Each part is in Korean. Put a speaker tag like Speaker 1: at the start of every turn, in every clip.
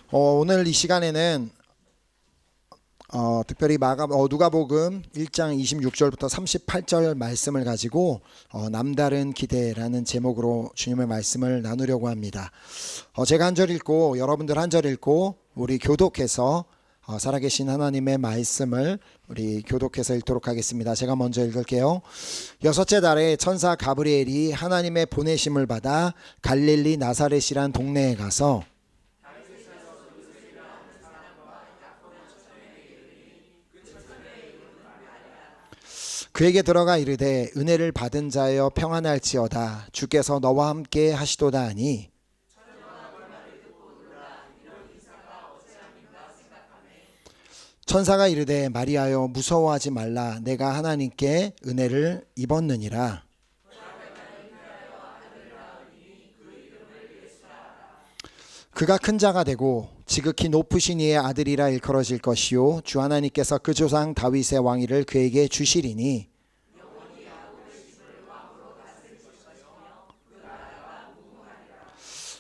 Speaker 1: 오늘 이 시간에는 특별히 누가복음 1장 26절부터 38절 말씀을 가지고 남다른 기대라는 제목으로 주님의 말씀을 나누려고 합니다. 제가 한 절 읽고 여러분들 한 절 읽고 우리 교독해서 살아계신 하나님의 말씀을 우리 교독해서 읽도록 하겠습니다. 제가 먼저 읽을게요. 여섯째 달에 천사 가브리엘이 하나님의 보내심을 받아 갈릴리 나사렛이란 동네에 가서 그에게 들어가 이르되 은혜를 받은 자여 평안할지어다 주께서 너와 함께 하시도다 하니 천사가 이르되 마리아여 무서워하지 말라 내가 하나님께 은혜를 입었느니라. 그가 큰 자가 되고 지극히 높으신 이의 아들이라 일컬어질 것이요 주 하나님께서 그 조상 다윗의 왕위를 그에게 주시리니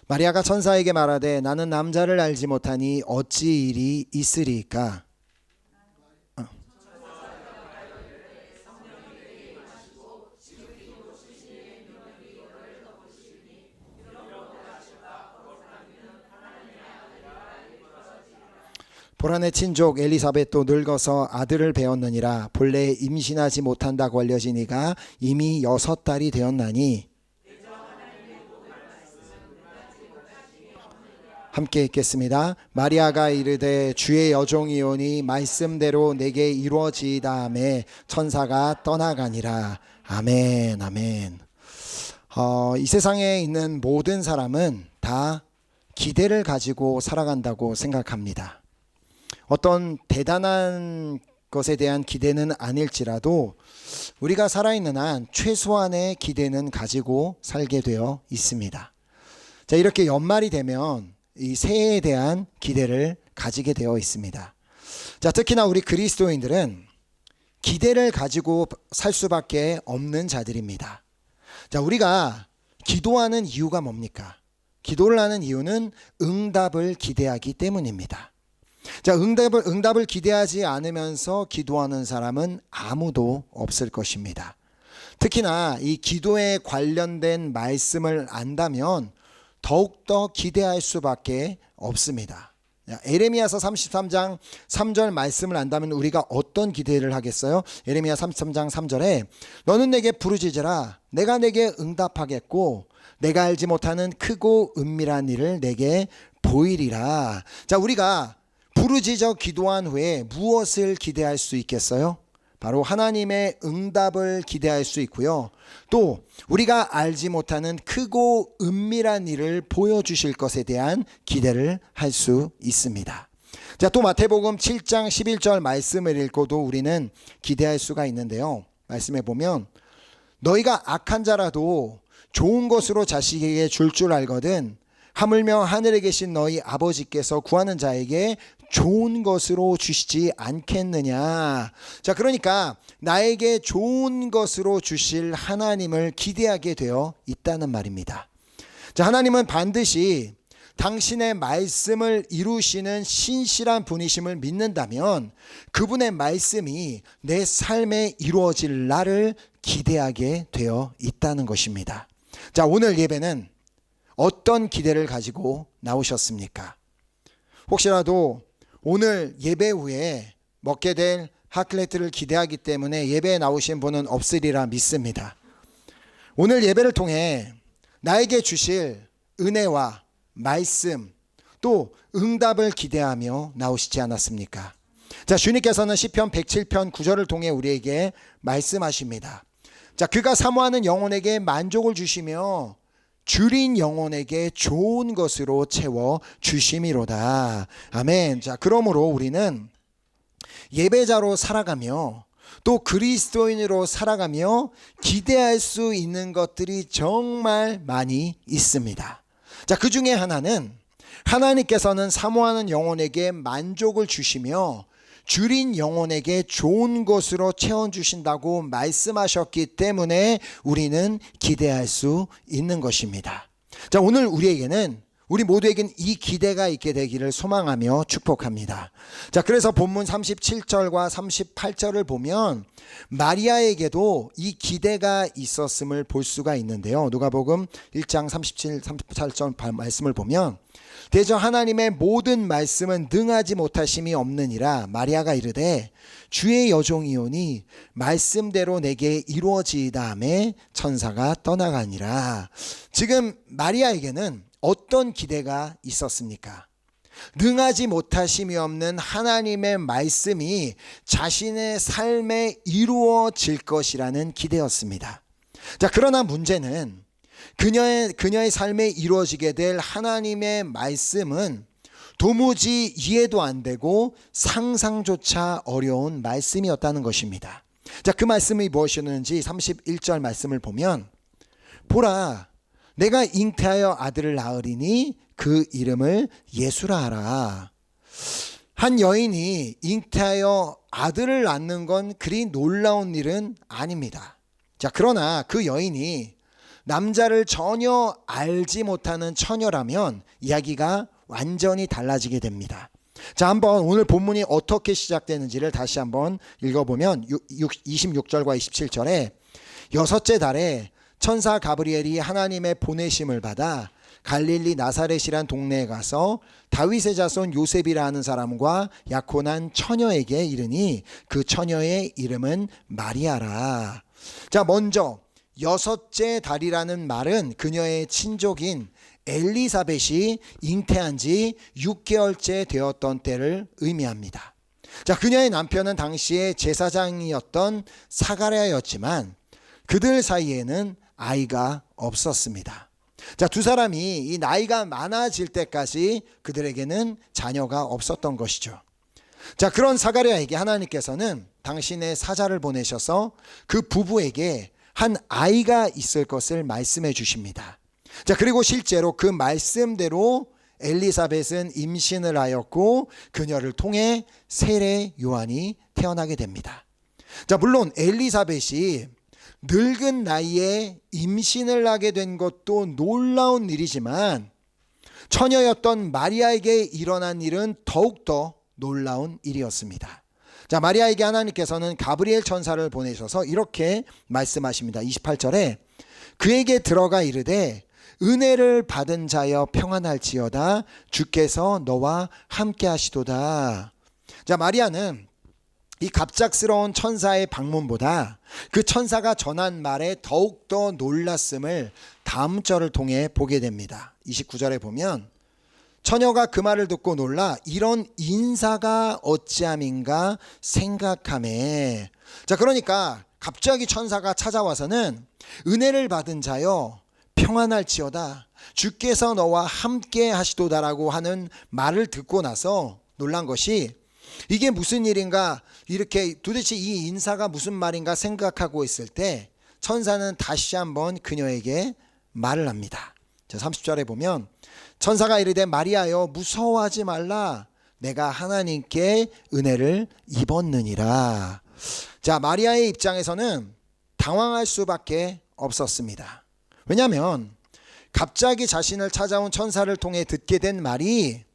Speaker 1: 마리아가 천사에게 말하되 나는 남자를 알지 못하니 어찌 일이 있으리까. 보라의 친족 엘리사벳도 늙어서 아들을 배었느니라. 본래 임신하지 못한다고 알려진 이가 이미 6달이 되었나니. 함께 읽겠습니다. 마리아가 이르되 주의 여종이오니 말씀대로 내게 이루어지이다하매 천사가 떠나가니라. 아멘 아멘. 이 세상에 있는 모든 사람은 다 기대를 가지고 살아간다고 생각합니다. 어떤 대단한 것에 대한 기대는 아닐지라도 우리가 살아있는 한 최소한의 기대는 가지고 살게 되어 있습니다. 자, 이렇게 연말이 되면 이 새해에 대한 기대를 가지게 되어 있습니다. 자, 특히나 우리 그리스도인들은 기대를 가지고 살 수밖에 없는 자들입니다. 자, 우리가 기도하는 이유가 뭡니까? 기도를 하는 이유는 응답을 기대하기 때문입니다. 자, 응답을 기대하지 않으면서 기도하는 사람은 아무도 없을 것입니다. 특히나 이 기도에 관련된 말씀을 안다면 더욱더 기대할 수밖에 없습니다. 에레미야서 33장 3절 말씀을 안다면 우리가 어떤 기대를 하겠어요? 에레미야 33장 3절에 너는 내게 부르짖으라 내가 내게 응답하겠고 내가 알지 못하는 크고 은밀한 일을 내게 보이리라. 자, 우리가 부르짖어 기도한 후에 무엇을 기대할 수 있겠어요? 바로 하나님의 응답을 기대할 수 있고요. 또 우리가 알지 못하는 크고 은밀한 일을 보여주실 것에 대한 기대를 할 수 있습니다. 자, 또 마태복음 7장 11절 말씀을 읽고도 우리는 기대할 수가 있는데요. 말씀해 보면 너희가 악한 자라도 좋은 것으로 자식에게 줄 줄 알거든 하물며 하늘에 계신 너희 아버지께서 구하는 자에게 좋은 것으로 주시지 않겠느냐. 자, 그러니까 나에게 좋은 것으로 주실 하나님을 기대하게 되어 있다는 말입니다. 자, 하나님은 반드시 당신의 말씀을 이루시는 신실한 분이심을 믿는다면 그분의 말씀이 내 삶에 이루어질 날을 기대하게 되어 있다는 것입니다. 자, 오늘 예배는 어떤 기대를 가지고 나오셨습니까? 혹시라도 오늘 예배 후에 먹게 될 핫플레트를 기대하기 때문에 예배에 나오신 분은 없으리라 믿습니다. 오늘 예배를 통해 나에게 주실 은혜와 말씀 또 응답을 기대하며 나오시지 않았습니까? 자, 주님께서는 시편 107편 9절을 통해 우리에게 말씀하십니다. 자, 그가 사모하는 영혼에게 만족을 주시며 줄인 영혼에게 좋은 것으로 채워 주심이로다. 아멘. 자, 그러므로 우리는 예배자로 살아가며 또 그리스도인으로 살아가며 기대할 수 있는 것들이 정말 많이 있습니다. 자, 그 중에 하나는 하나님께서는 사모하는 영혼에게 만족을 주시며 줄인 영혼에게 좋은 것으로 채워주신다고 말씀하셨기 때문에 우리는 기대할 수 있는 것입니다. 자, 오늘 우리에게는 우리 모두에겐 이 기대가 있게 되기를 소망하며 축복합니다. 자, 그래서 본문 37절과 38절을 보면 마리아에게도 이 기대가 있었음을 볼 수가 있는데요. 누가복음 1장 37, 38절 말씀을 보면 대저 하나님의 모든 말씀은 능하지 못하심이 없느니라. 마리아가 이르되 주의 여종이오니 말씀대로 내게 이루어지이다 하매 천사가 떠나가니라. 지금 마리아에게는 어떤 기대가 있었습니까? 능하지 못하심이 없는 하나님의 말씀이 자신의 삶에 이루어질 것이라는 기대였습니다. 자, 그러나 문제는 그녀의 삶에 이루어지게 될 하나님의 말씀은 도무지 이해도 안 되고 상상조차 어려운 말씀이었다는 것입니다. 자, 그 말씀이 무엇이었는지 31절 말씀을 보면 보라, 내가 잉태하여 아들을 낳으리니 그 이름을 예수라 하라. 한 여인이 잉태하여 아들을 낳는 건 그리 놀라운 일은 아닙니다. 자, 그러나 그 여인이 남자를 전혀 알지 못하는 처녀라면 이야기가 완전히 달라지게 됩니다. 자, 한번 오늘 본문이 어떻게 시작되는지를 다시 한번 읽어보면 26절과 27절에 여섯째 달에 천사 가브리엘이 하나님의 보내심을 받아 갈릴리 나사렛이란 동네에 가서 다윗의 자손 요셉이라 하는 사람과 약혼한 처녀에게 이르니 그 처녀의 이름은 마리아라. 자, 먼저 여섯째 달이라는 말은 그녀의 친족인 엘리사벳이 잉태한 지 6개월째 되었던 때를 의미합니다. 자, 그녀의 남편은 당시에 제사장이었던 사가랴였지만 그들 사이에는 아이가 없었습니다. 자, 두 사람이 이 나이가 많아질 때까지 그들에게는 자녀가 없었던 것이죠. 자, 그런 사가랴에게 하나님께서는 당신의 사자를 보내셔서 그 부부에게 한 아이가 있을 것을 말씀해 주십니다. 자, 그리고 실제로 그 말씀대로 엘리사벳은 임신을 하였고 그녀를 통해 세례 요한이 태어나게 됩니다. 자, 물론 엘리사벳이 늙은 나이에 임신을 하게 된 것도 놀라운 일이지만 처녀였던 마리아에게 일어난 일은 더욱더 놀라운 일이었습니다. 자, 마리아에게 하나님께서는 가브리엘 천사를 보내셔서 이렇게 말씀하십니다. 28절에 그에게 들어가 이르되 은혜를 받은 자여 평안할지어다 주께서 너와 함께 하시도다. 자, 마리아는 이 갑작스러운 천사의 방문보다 그 천사가 전한 말에 더욱더 놀랐음을 다음 절을 통해 보게 됩니다. 29절에 보면 처녀가 그 말을 듣고 놀라 이런 인사가 어찌함인가 생각하매. 자, 그러니까 갑자기 천사가 찾아와서는 은혜를 받은 자여 평안할지어다 주께서 너와 함께 하시도다라고 하는 말을 듣고 나서 놀란 것이 이게 무슨 일인가, 이렇게 도대체 이 인사가 무슨 말인가 생각하고 있을 때 천사는 다시 한번 그녀에게 말을 합니다. 자, 30절에 보면 천사가 이르되 마리아여 무서워하지 말라 내가 하나님께 은혜를 입었느니라. 자, 마리아의 입장에서는 당황할 수밖에 없었습니다. 왜냐하면 갑자기 자신을 찾아온 천사를 통해 듣게 된 말이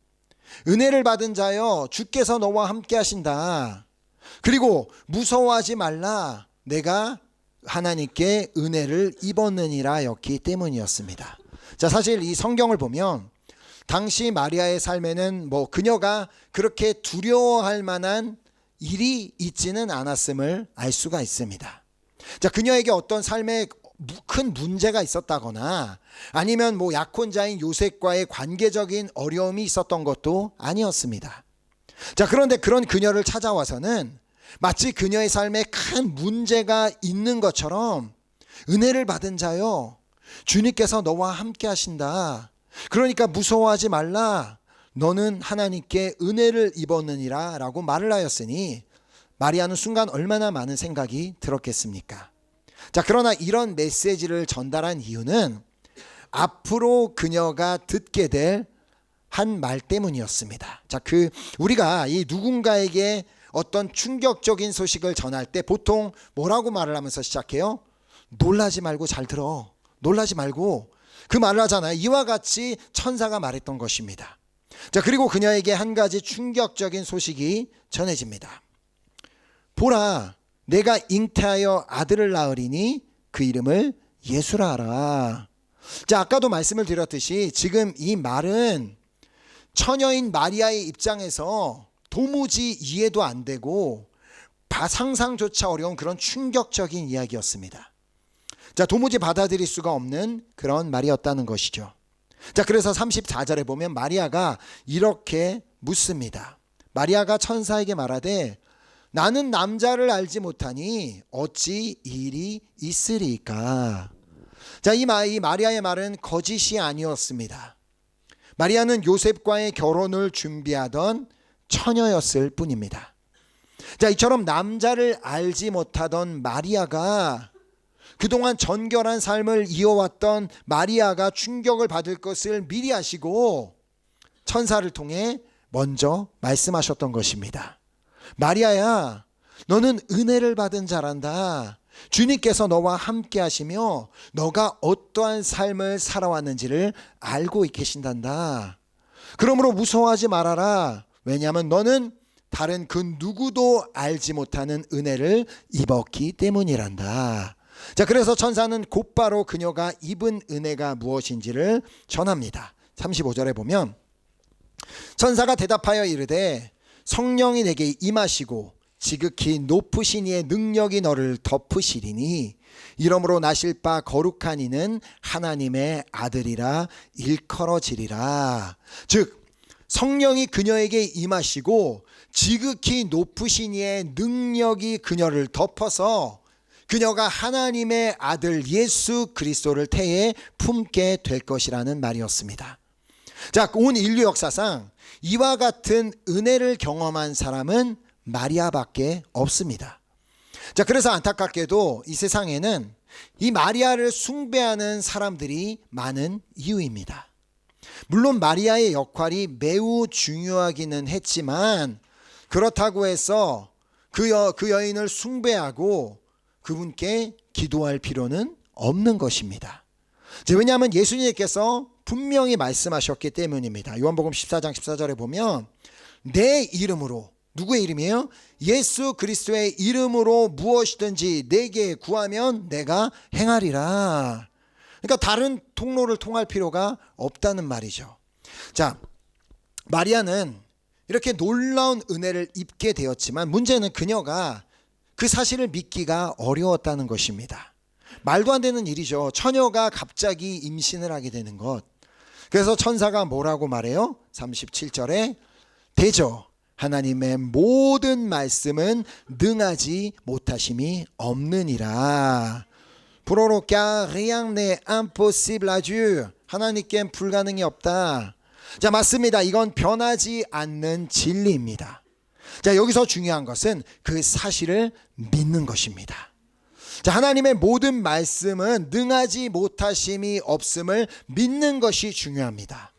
Speaker 1: 은혜를 받은 자여 주께서 너와 함께 하신다. 그리고 무서워하지 말라 내가 하나님께 은혜를 입었느니라 였기 때문이었습니다. 자, 사실 이 성경을 보면 당시 마리아의 삶에는 그녀가 그렇게 두려워할 만한 일이 있지는 않았음을 알 수가 있습니다. 자, 그녀에게 어떤 삶에 큰 문제가 있었다거나 아니면 약혼자인 요셉과의 관계적인 어려움이 있었던 것도 아니었습니다. 자, 그런데 그런 그녀를 찾아와서는 마치 그녀의 삶에 큰 문제가 있는 것처럼 은혜를 받은 자여 주님께서 너와 함께 하신다. 그러니까 무서워하지 말라. 너는 하나님께 은혜를 입었느니라 라고 말을 하였으니 마리아는 순간 얼마나 많은 생각이 들었겠습니까? 자, 그러나 이런 메시지를 전달한 이유는 앞으로 그녀가 듣게 될 한 말 때문이었습니다. 자, 우리가 이 누군가에게 어떤 충격적인 소식을 전할 때 보통 뭐라고 말을 하면서 시작해요? 놀라지 말고 잘 들어. 놀라지 말고 그 말을 하잖아요. 이와 같이 천사가 말했던 것입니다. 자, 그리고 그녀에게 한 가지 충격적인 소식이 전해집니다. 보라, 내가 잉태하여 아들을 낳으리니 그 이름을 예수라 하라. 자, 아까도 말씀을 드렸듯이 지금 이 말은 처녀인 마리아의 입장에서 도무지 이해도 안 되고 상상조차 어려운 그런 충격적인 이야기였습니다. 자, 도무지 받아들일 수가 없는 그런 말이었다는 것이죠. 자, 그래서 34절에 보면 마리아가 이렇게 묻습니다. 마리아가 천사에게 말하되 나는 남자를 알지 못하니 어찌 이 일이 있으리까. 자, 이 마리아의 말은 거짓이 아니었습니다. 마리아는 요셉과의 결혼을 준비하던 처녀였을 뿐입니다. 자, 이처럼 남자를 알지 못하던 마리아가 그동안 정결한 삶을 이어왔던 마리아가 충격을 받을 것을 미리 아시고 천사를 통해 먼저 말씀하셨던 것입니다. 마리아야, 너는 은혜를 받은 자란다. 주님께서 너와 함께 하시며 너가 어떠한 삶을 살아왔는지를 알고 계신단다. 그러므로 무서워하지 말아라. 왜냐하면 너는 다른 그 누구도 알지 못하는 은혜를 입었기 때문이란다. 자, 그래서 천사는 곧바로 그녀가 입은 은혜가 무엇인지를 전합니다. 35절에 보면 천사가 대답하여 이르되 성령이 내게 임하시고 지극히 높으신 이의 능력이 너를 덮으시리니 이러므로 나실 바 거룩한 이는 하나님의 아들이라 일컬어지리라. 즉 성령이 그녀에게 임하시고 지극히 높으신 이의 능력이 그녀를 덮어서 그녀가 하나님의 아들 예수 그리스도를 태에 품게 될 것이라는 말이었습니다. 자, 온 인류 역사상 이와 같은 은혜를 경험한 사람은 마리아밖에 없습니다. 자, 그래서 안타깝게도 이 세상에는 이 마리아를 숭배하는 사람들이 많은 이유입니다. 물론 마리아의 역할이 매우 중요하기는 했지만 그렇다고 해서 그 여인을 숭배하고 그분께 기도할 필요는 없는 것입니다. 왜냐하면 예수님께서 분명히 말씀하셨기 때문입니다. 요한복음 14장 14절에 보면 내 이름으로, 누구의 이름이에요? 예수 그리스도의 이름으로 무엇이든지 내게 구하면 내가 행하리라. 그러니까 다른 통로를 통할 필요가 없다는 말이죠. 자, 마리아는 이렇게 놀라운 은혜를 입게 되었지만 문제는 그녀가 그 사실을 믿기가 어려웠다는 것입니다. 말도 안 되는 일이죠. 처녀가 갑자기 임신을 하게 되는 것. 그래서 천사가 뭐라고 말해요? 37절에 대저 하나님의 모든 말씀은 능하지 못하심이 없느니라. 불어로 car rien n'est impossible à Dieu. 하나님께는 불가능이 없다. 자, 맞습니다. 이건 변하지 않는 진리입니다. 자, 여기서 중요한 것은 그 사실을 믿는 것입니다. 자, 하나님의 모든 말씀은 능하지 못하심이 없음을 믿는 것이 중요합니다.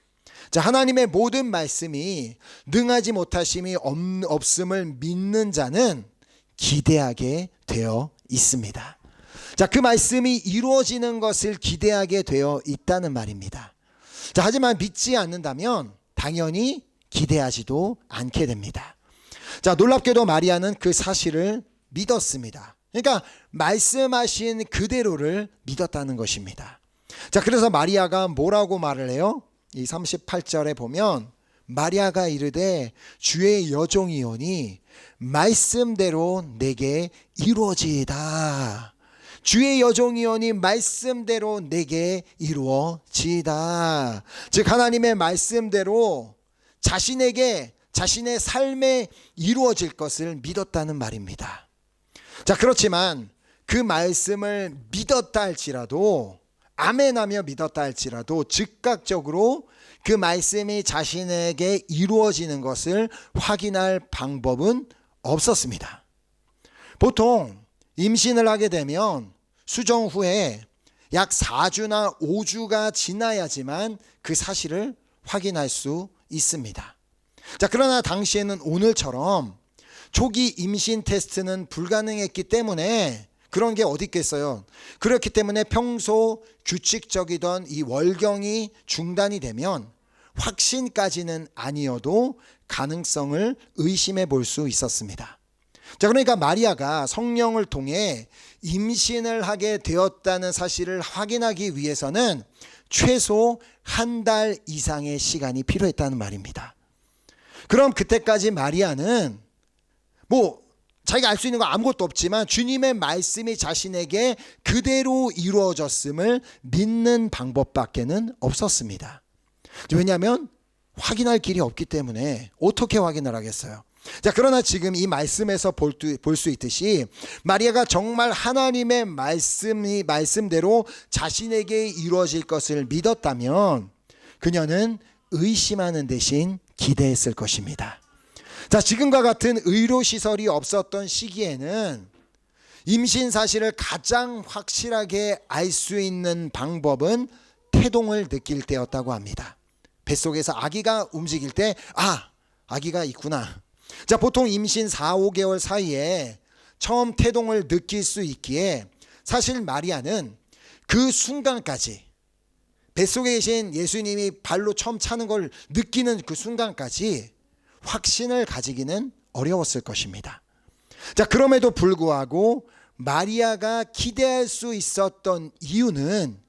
Speaker 1: 자, 하나님의 모든 말씀이 능하지 못하심이 없음을 믿는 자는 기대하게 되어 있습니다. 자, 그 말씀이 이루어지는 것을 기대하게 되어 있다는 말입니다. 자, 하지만 믿지 않는다면 당연히 기대하지도 않게 됩니다. 자, 놀랍게도 마리아는 그 사실을 믿었습니다. 그러니까 말씀하신 그대로를 믿었다는 것입니다. 자, 그래서 마리아가 뭐라고 말을 해요? 이 38절에 보면 마리아가 이르되 주의 여종이오니 말씀대로 내게 이루어지이다. 주의 여종이오니 말씀대로 내게 이루어지이다. 즉 하나님의 말씀대로 자신에게 자신의 삶에 이루어질 것을 믿었다는 말입니다. 자, 그렇지만 그 말씀을 믿었다 할지라도 아멘하며 믿었다 할지라도 즉각적으로 그 말씀이 자신에게 이루어지는 것을 확인할 방법은 없었습니다. 보통 임신을 하게 되면 수정 후에 약 4주나 5주가 지나야지만 그 사실을 확인할 수 있습니다. 자, 그러나 당시에는 오늘처럼 초기 임신 테스트는 불가능했기 때문에 그런 게 어디 있겠어요. 그렇기 때문에 평소 규칙적이던 이 월경이 중단이 되면 확신까지는 아니어도 가능성을 의심해 볼 수 있었습니다. 자, 그러니까 마리아가 성령을 통해 임신을 하게 되었다는 사실을 확인하기 위해서는 최소 한 달 이상의 시간이 필요했다는 말입니다. 그럼 그때까지 마리아는 자기가 알 수 있는 거 아무것도 없지만 주님의 말씀이 자신에게 그대로 이루어졌음을 믿는 방법밖에는 없었습니다. 왜냐하면 확인할 길이 없기 때문에 어떻게 확인을 하겠어요. 자, 그러나 지금 이 말씀에서 볼 수 있듯이 마리아가 정말 하나님의 말씀대로 자신에게 이루어질 것을 믿었다면 그녀는 의심하는 대신 기대했을 것입니다. 자, 지금과 같은 의료시설이 없었던 시기에는 임신 사실을 가장 확실하게 알 수 있는 방법은 태동을 느낄 때였다고 합니다. 뱃속에서 아기가 움직일 때 아기가 있구나. 자, 보통 임신 4, 5개월 사이에 처음 태동을 느낄 수 있기에 사실 마리아는 그 순간까지 뱃속에 계신 예수님이 발로 처음 차는 걸 느끼는 그 순간까지 확신을 가지기는 어려웠을 것입니다. 자, 그럼에도 불구하고 마리아가 기대할 수 있었던 이유는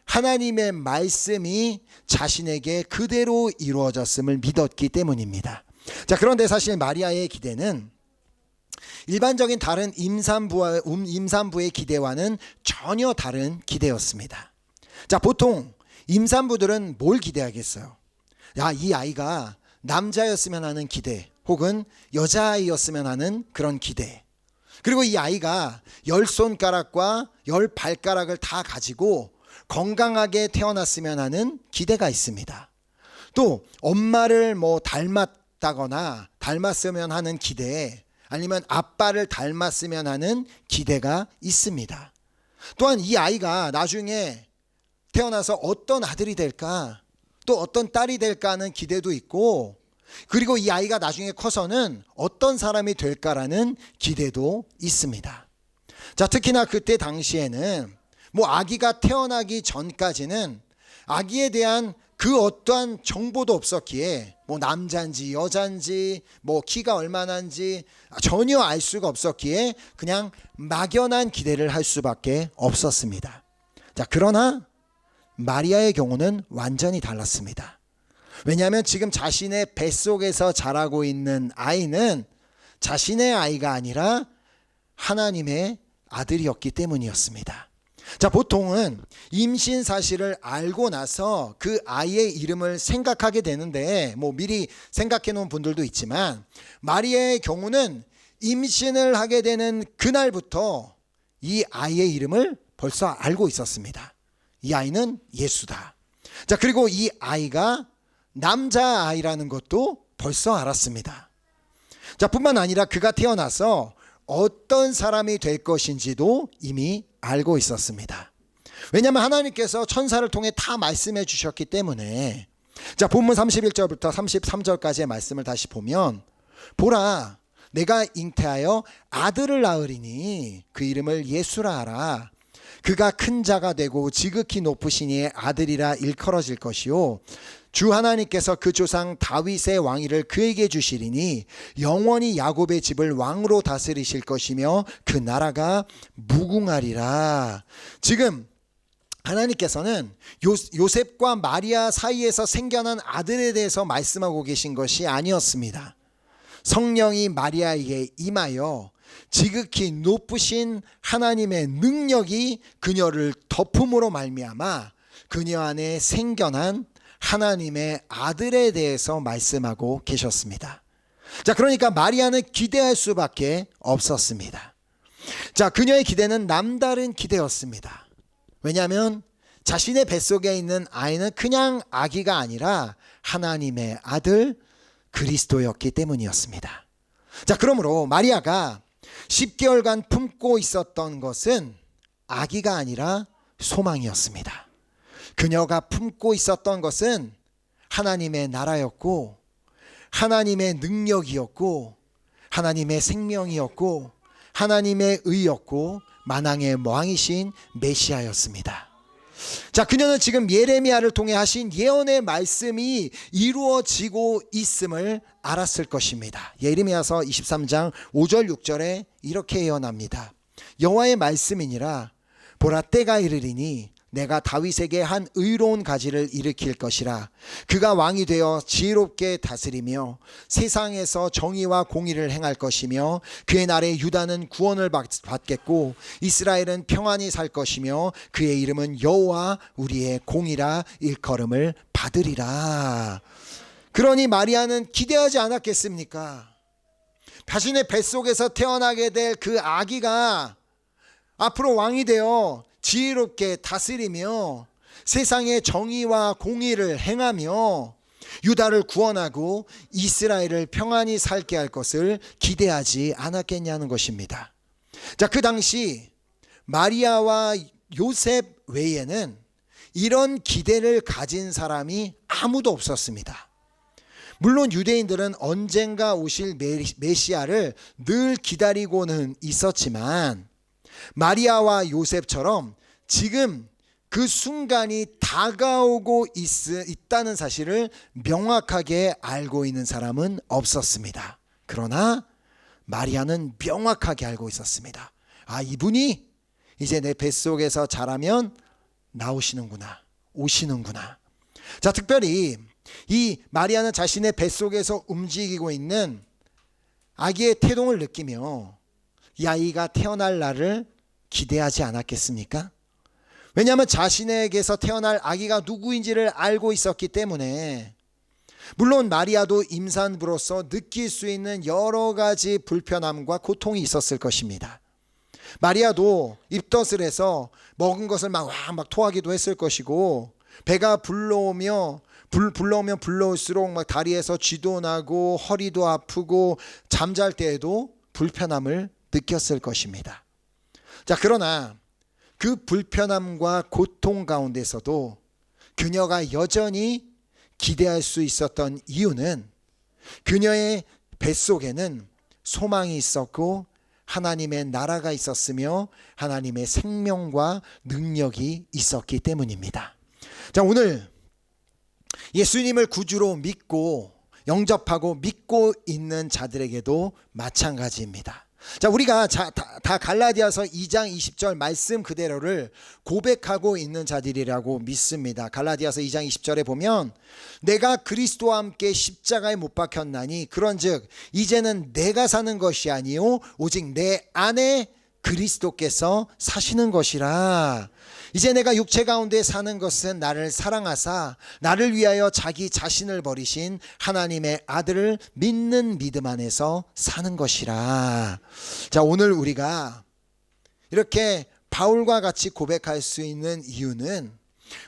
Speaker 1: 하나님의 말씀이 자신에게 그대로 이루어졌음을 믿었기 때문입니다. 자, 그런데 사실 마리아의 기대는 일반적인 다른 임산부의 기대와는 전혀 다른 기대였습니다. 자, 보통 임산부들은 뭘 기대하겠어요? 이 아이가 남자였으면 하는 기대, 혹은 여자아이였으면 하는 그런 기대. 그리고 이 아이가 10손가락과 10발가락을 다 가지고 건강하게 태어났으면 하는 기대가 있습니다. 또 엄마를 닮았다거나 닮았으면 하는 기대, 아니면 아빠를 닮았으면 하는 기대가 있습니다. 또한 이 아이가 나중에 태어나서 어떤 아들이 될까, 또 어떤 딸이 될까 하는 기대도 있고, 그리고 이 아이가 나중에 커서는 어떤 사람이 될까라는 기대도 있습니다. 자, 특히나 그때 당시에는 아기가 태어나기 전까지는 아기에 대한 그 어떠한 정보도 없었기에 남자인지 여자인지 키가 얼마나인지 전혀 알 수가 없었기에 그냥 막연한 기대를 할 수밖에 없었습니다. 자, 그러나 마리아의 경우는 완전히 달랐습니다. 왜냐하면 지금 자신의 뱃속에서 자라고 있는 아이는 자신의 아이가 아니라 하나님의 아들이었기 때문이었습니다. 자, 보통은 임신 사실을 알고 나서 그 아이의 이름을 생각하게 되는데 미리 생각해 놓은 분들도 있지만 마리아의 경우는 임신을 하게 되는 그날부터 이 아이의 이름을 벌써 알고 있었습니다. 이 아이는 예수다. 자, 그리고 이 아이가 남자아이라는 것도 벌써 알았습니다. 자, 뿐만 아니라 그가 태어나서 어떤 사람이 될 것인지도 이미 알고 있었습니다. 왜냐하면 하나님께서 천사를 통해 다 말씀해 주셨기 때문에. 자, 본문 31절부터 33절까지의 말씀을 다시 보면, 보라, 내가 잉태하여 아들을 낳으리니 그 이름을 예수라 하라. 그가 큰 자가 되고 지극히 높으신 이의 아들이라 일컬어질 것이요, 주 하나님께서 그 조상 다윗의 왕위를 그에게 주시리니 영원히 야곱의 집을 왕으로 다스리실 것이며 그 나라가 무궁하리라. 지금 하나님께서는 요셉과 마리아 사이에서 생겨난 아들에 대해서 말씀하고 계신 것이 아니었습니다. 성령이 마리아에게 임하여 지극히 높으신 하나님의 능력이 그녀를 덮음으로 말미암아 그녀 안에 생겨난 하나님의 아들에 대해서 말씀하고 계셨습니다. 자, 그러니까 마리아는 기대할 수밖에 없었습니다. 자, 그녀의 기대는 남다른 기대였습니다. 왜냐하면 자신의 뱃속에 있는 아이는 그냥 아기가 아니라 하나님의 아들 그리스도였기 때문이었습니다. 자, 그러므로 마리아가 10개월간 품고 있었던 것은 아기가 아니라 소망이었습니다. 그녀가 품고 있었던 것은 하나님의 나라였고, 하나님의 능력이었고, 하나님의 생명이었고, 하나님의 의였고, 만왕의 왕이신 메시아였습니다. 자, 그녀는 지금 예레미야를 통해 하신 예언의 말씀이 이루어지고 있음을 알았을 것입니다. 예레미야서 23장 5절 6절에 이렇게 예언합니다. 여호와의 말씀이니라. 보라, 때가 이르리니 내가 다윗에게 한 의로운 가지를 일으킬 것이라. 그가 왕이 되어 지혜롭게 다스리며 세상에서 정의와 공의를 행할 것이며 그의 날에 유다는 구원을 받겠고 이스라엘은 평안히 살 것이며 그의 이름은 여호와 우리의 공이라 일컬음을 받으리라. 그러니 마리아는 기대하지 않았겠습니까? 자신의 뱃속에서 태어나게 될 그 아기가 앞으로 왕이 되어 지혜롭게 다스리며 세상의 정의와 공의를 행하며 유다를 구원하고 이스라엘을 평안히 살게 할 것을 기대하지 않았겠냐는 것입니다. 자, 그 당시 마리아와 요셉 외에는 이런 기대를 가진 사람이 아무도 없었습니다. 물론 유대인들은 언젠가 오실 메시아를 늘 기다리고는 있었지만 마리아와 요셉처럼 지금 그 순간이 다가오고 있다는 사실을 명확하게 알고 있는 사람은 없었습니다. 그러나 마리아는 명확하게 알고 있었습니다. 아, 이분이 이제 내 뱃속에서 자라면 나오시는구나, 오시는구나. 자, 특별히 이 마리아는 자신의 뱃속에서 움직이고 있는 아기의 태동을 느끼며 이 아이가 태어날 날을 기대하지 않았겠습니까? 왜냐하면 자신에게서 태어날 아기가 누구인지를 알고 있었기 때문에. 물론 마리아도 임산부로서 느낄 수 있는 여러 가지 불편함과 고통이 있었을 것입니다. 마리아도 입덧을 해서 먹은 것을 막 토하기도 했을 것이고, 배가 불러오면 불러올수록 막 다리에서 쥐도 나고 허리도 아프고 잠잘 때에도 불편함을 느꼈을 것입니다. 자, 그러나 그 불편함과 고통 가운데서도 그녀가 여전히 기대할 수 있었던 이유는 그녀의 뱃속에는 소망이 있었고 하나님의 나라가 있었으며 하나님의 생명과 능력이 있었기 때문입니다. 자, 오늘 예수님을 구주로 믿고 영접하고 믿고 있는 자들에게도 마찬가지입니다. 자, 우리가 다 갈라디아서 2장 20절 말씀 그대로를 고백하고 있는 자들이라고 믿습니다. 갈라디아서 2장 20절에 보면 내가 그리스도와 함께 십자가에 못 박혔나니 그런즉 이제는 내가 사는 것이 아니요 오직 내 안에 그리스도께서 사시는 것이라. 이제 내가 육체 가운데 사는 것은 나를 사랑하사 나를 위하여 자기 자신을 버리신 하나님의 아들을 믿는 믿음 안에서 사는 것이라. 자, 오늘 우리가 이렇게 바울과 같이 고백할 수 있는 이유는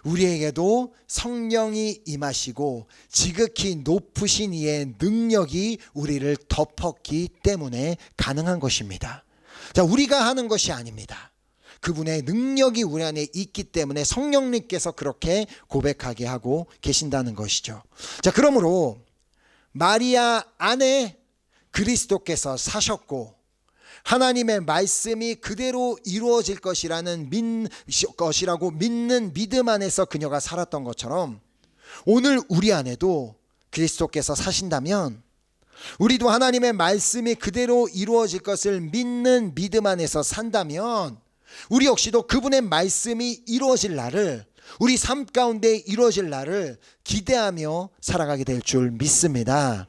Speaker 1: 우리에게도 성령이 임하시고 지극히 높으신 이의 능력이 우리를 덮었기 때문에 가능한 것입니다. 자, 우리가 하는 것이 아닙니다. 그분의 능력이 우리 안에 있기 때문에 성령님께서 그렇게 고백하게 하고 계신다는 것이죠. 자, 그러므로 마리아 안에 그리스도께서 사셨고 하나님의 말씀이 그대로 이루어질 것이라고 믿는 믿음 안에서 그녀가 살았던 것처럼 오늘 우리 안에도 그리스도께서 사신다면 우리도 하나님의 말씀이 그대로 이루어질 것을 믿는 믿음 안에서 산다면 우리 역시도 그분의 말씀이 이루어질 날을, 우리 삶 가운데 이루어질 날을 기대하며 살아가게 될 줄 믿습니다.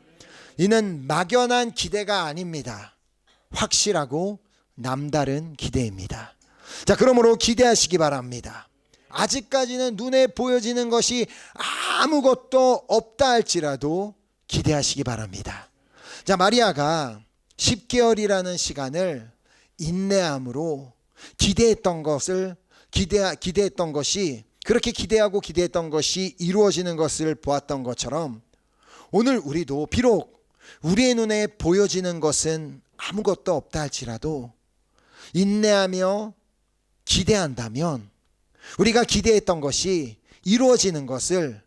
Speaker 1: 이는 막연한 기대가 아닙니다. 확실하고 남다른 기대입니다. 자, 그러므로 기대하시기 바랍니다. 아직까지는 눈에 보여지는 것이 아무것도 없다 할지라도 기대하시기 바랍니다. 자, 마리아가 10개월이라는 시간을 인내함으로 기대했던 것이 그렇게 기대했던 것이 이루어지는 것을 보았던 것처럼 오늘 우리도 비록 우리의 눈에 보여지는 것은 아무것도 없다 할지라도 인내하며 기대한다면 우리가 기대했던 것이 이루어지는 것을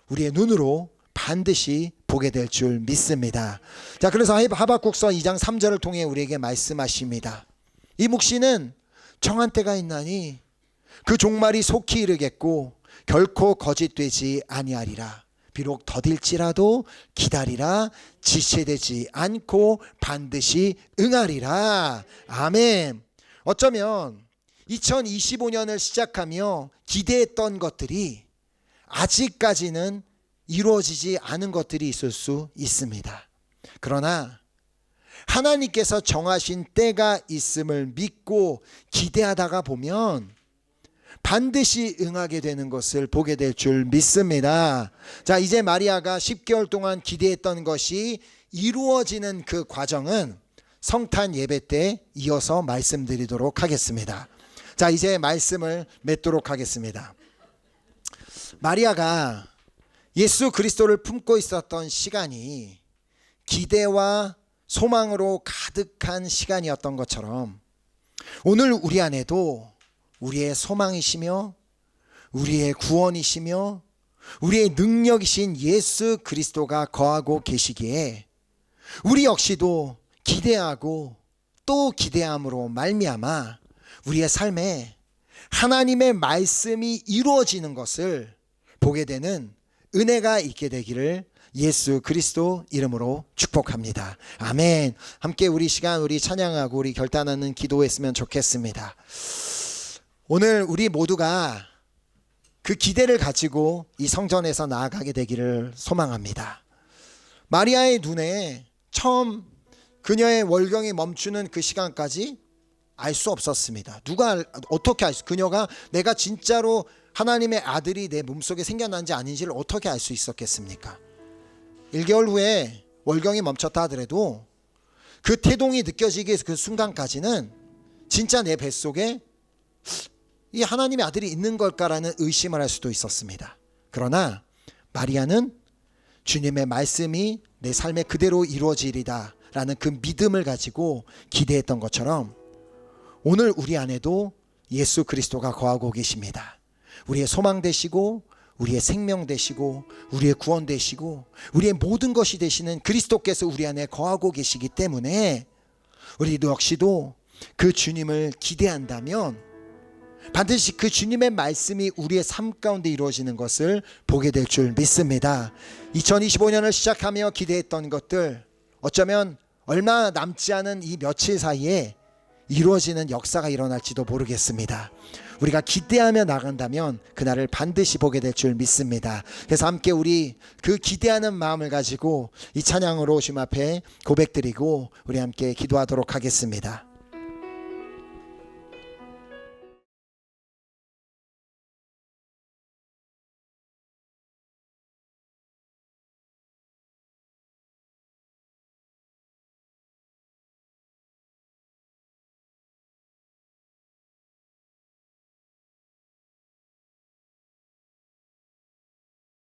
Speaker 1: 우리의 눈으로 반드시 보게 될 줄 믿습니다. 자, 그래서 하박국서 2장 3절을 통해 우리에게 말씀하십니다. 이 묵시는 정한 때가 있나니 그 종말이 속히 이르겠고 결코 거짓되지 아니하리라. 비록 더딜지라도 기다리라. 지체되지 않고 반드시 응하리라. 아멘. 어쩌면 2025년을 시작하며 기대했던 것들이 아직까지는 이루어지지 않은 것들이 있을 수 있습니다. 그러나 하나님께서 정하신 때가 있음을 믿고 기대하다가 보면 반드시 응하게 되는 것을 보게 될 줄 믿습니다. 자, 이제 마리아가 10개월 동안 기대했던 것이 이루어지는 그 과정은 성탄 예배 때 이어서 말씀드리도록 하겠습니다. 자, 이제 말씀을 맺도록 하겠습니다. 마리아가 예수 그리스도를 품고 있었던 시간이 기대와 소망으로 가득한 시간이었던 것처럼 오늘 우리 안에도 우리의 소망이시며 우리의 구원이시며 우리의 능력이신 예수 그리스도가 거하고 계시기에 우리 역시도 기대하고 또 기대함으로 말미암아 우리의 삶에 하나님의 말씀이 이루어지는 것을 보게 되는 은혜가 있게 되기를 예수 그리스도 이름으로 축복합니다. 아멘. 함께 우리 시간 우리 찬양하고 우리 결단하는 기도했으면 좋겠습니다. 오늘 우리 모두가 그 기대를 가지고 이 성전에서 나아가게 되기를 소망합니다. 마리아의 눈에 처음 그녀의 월경이 멈추는 그 시간까지 알 수 없었습니다. 누가 어떻게 알 수, 그녀가 내가 진짜로 하나님의 아들이 내 몸속에 생겨난지 아닌지를 어떻게 알 수 있었겠습니까? 1개월 후에 월경이 멈췄다 하더라도 그 태동이 느껴지기 그 순간까지는 진짜 내 뱃속에 이 하나님의 아들이 있는 걸까라는 의심을 할 수도 있었습니다. 그러나 마리아는 주님의 말씀이 내 삶에 그대로 이루어지리다 라는 그 믿음을 가지고 기대했던 것처럼 오늘 우리 안에도 예수 그리스도가 거하고 계십니다. 우리의 소망 되시고 우리의 생명 되시고 우리의 구원 되시고 우리의 모든 것이 되시는 그리스도께서 우리 안에 거하고 계시기 때문에 우리 역시도 그 주님을 기대한다면 반드시 그 주님의 말씀이 우리의 삶 가운데 이루어지는 것을 보게 될 줄 믿습니다. 2025년을 시작하며 기대했던 것들 어쩌면 얼마 남지 않은 이 며칠 사이에 이루어지는 역사가 일어날지도 모르겠습니다. 우리가 기대하며 나간다면 그날을 반드시 보게 될 줄 믿습니다. 그래서 함께 우리 그 기대하는 마음을 가지고 이 찬양으로 주님 앞에 고백드리고 우리 함께 기도하도록 하겠습니다.